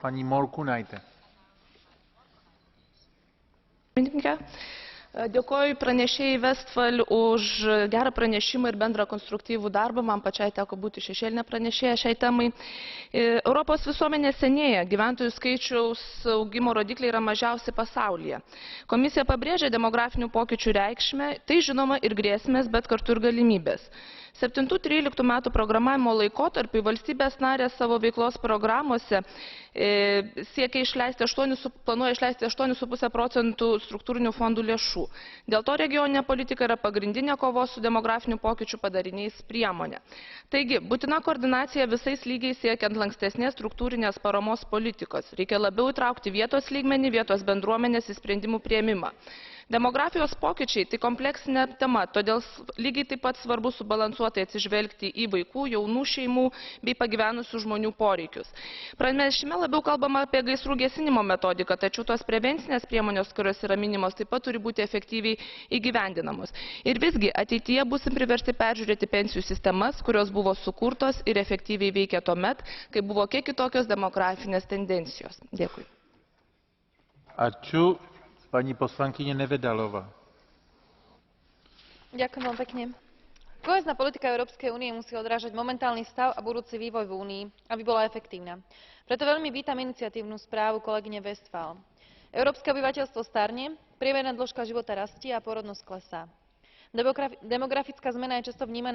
Pani Morkūnaitė. Dėkoju pranešėjai Westphal už gerą pranešimą ir bendrą konstruktyvų darbą. Man pačiai teko būti šešėlinė pranešėja šiai temai. Europos visuomenė senėja, gyventojų skaičiaus augimo rodikliai yra mažiausi pasaulyje. Komisija pabrėžia demografinių pokyčių reikšmę, tai žinoma ir grėsmės, bet kartu ir galimybės. 7-13 metų programavimo laikotarpiu valstybės narės savo veiklos programuose planuoja išleisti 8,5 procentų struktūrinių fondų lėšų. Dėl to regioninė politika yra pagrindinė kovos su demografinių pokyčių padariniais priemonė. Taigi, būtina koordinacija visais lygiais siekiant lankstesnės struktūrinės paramos politikos. Reikia labiau įtraukti vietos lygmenį, vietos bendruomenės į sprendimų priėmimą. Demografijos pokyčiai tai kompleksinė tema, todėl lygiai taip pat svarbu subalansuotai atsižvelgti į vaikų, jaunų šeimų bei pagyvenusių žmonių poreikius. Pranešime labiau kalbama apie gaisrų gesinimo metodiką, tačiau tos prevencinės priemonės, kurios yra minimos, taip pat turi būti efektyviai įgyvendinamos. Ir visgi ateityje būsim priversti peržiūrėti pensijų sistemas, kurios buvo sukurtos ir efektyviai veikia tuomet, kai buvo kiek kitokios demografinės tendencijos. Dėkui. Ačiū. Pani poslankyňa Nevedalová. Ďakujem veľmi pekne. Kohézna politika Európskej únie musí odrážať momentálny stav a budúci vývoj v Únii, aby bola efektívna. Preto veľmi vítam iniciatívnu správu kolegyne Westphal. Európske obyvateľstvo starne, priemerná dĺžka života rastie a pôrodnosť klesá. Demografická zmena je často vnímaná